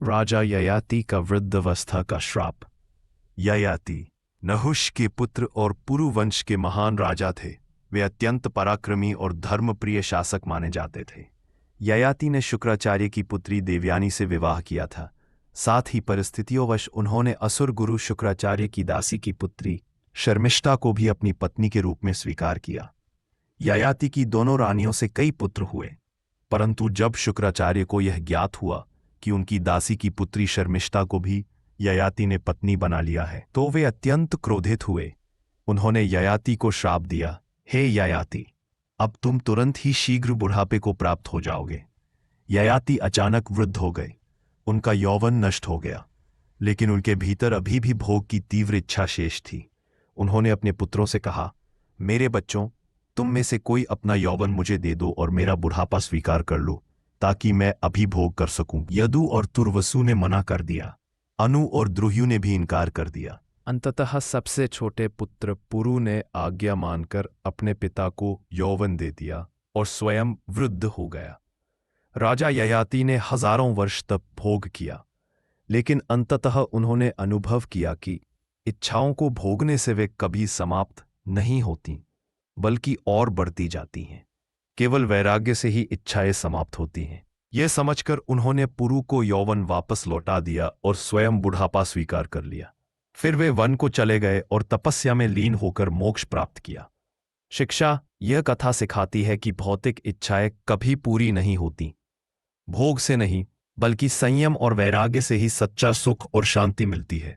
राजा ययाति का वृद्धावस्था का श्राप। ययाति नहुष के पुत्र और पुरु वंश के महान राजा थे। वे अत्यंत पराक्रमी और धर्मप्रिय शासक माने जाते थे। ययाति ने शुक्राचार्य की पुत्री देवयानी से विवाह किया था। साथ ही परिस्थितियोंवश उन्होंने असुर गुरु शुक्राचार्य की दासी की पुत्री शर्मिष्ठा को भी अपनी पत्नी के रूप में स्वीकार किया। ययाति की दोनों रानियों से कई पुत्र हुए, परंतु जब शुक्राचार्य को यह ज्ञात हुआ कि उनकी दासी की पुत्री शर्मिष्ठा को भी ययाति ने पत्नी बना लिया है, तो वे अत्यंत क्रोधित हुए। उन्होंने ययाति को श्राप दिया, हे ययाति, अब तुम तुरंत ही शीघ्र बुढ़ापे को प्राप्त हो जाओगे। ययाति अचानक वृद्ध हो गए। उनका यौवन नष्ट हो गया, लेकिन उनके भीतर अभी भी भोग की तीव्र इच्छा शेष थी। उन्होंने अपने पुत्रों से कहा, मेरे बच्चों, तुम में से कोई अपना यौवन मुझे दे दो और मेरा बुढ़ापा स्वीकार कर लो, ताकि मैं अभी भोग कर सकूं। यदु और तुर्वसु ने मना कर दिया। अनु और द्रुह्यु ने भी इनकार कर दिया। अंततः सबसे छोटे पुत्र पुरु ने आज्ञा मानकर अपने पिता को यौवन दे दिया और स्वयं वृद्ध हो गया। राजा ययाति ने हजारों वर्ष तक भोग किया, लेकिन अंततः उन्होंने अनुभव किया कि इच्छाओं को भोगने से वे कभी समाप्त नहीं होती, बल्कि और बढ़ती जाती हैं। केवल वैराग्य से ही इच्छाएं समाप्त होती हैं। यह समझकर उन्होंने पुरु को यौवन वापस लौटा दिया और स्वयं बुढ़ापा स्वीकार कर लिया। फिर वे वन को चले गए और तपस्या में लीन होकर मोक्ष प्राप्त किया। शिक्षा यह कथा सिखाती है कि भौतिक इच्छाएं कभी पूरी नहीं होती। भोग से नहीं, बल्कि संयम और वैराग्य से ही सच्चा सुख और शांति मिलती है।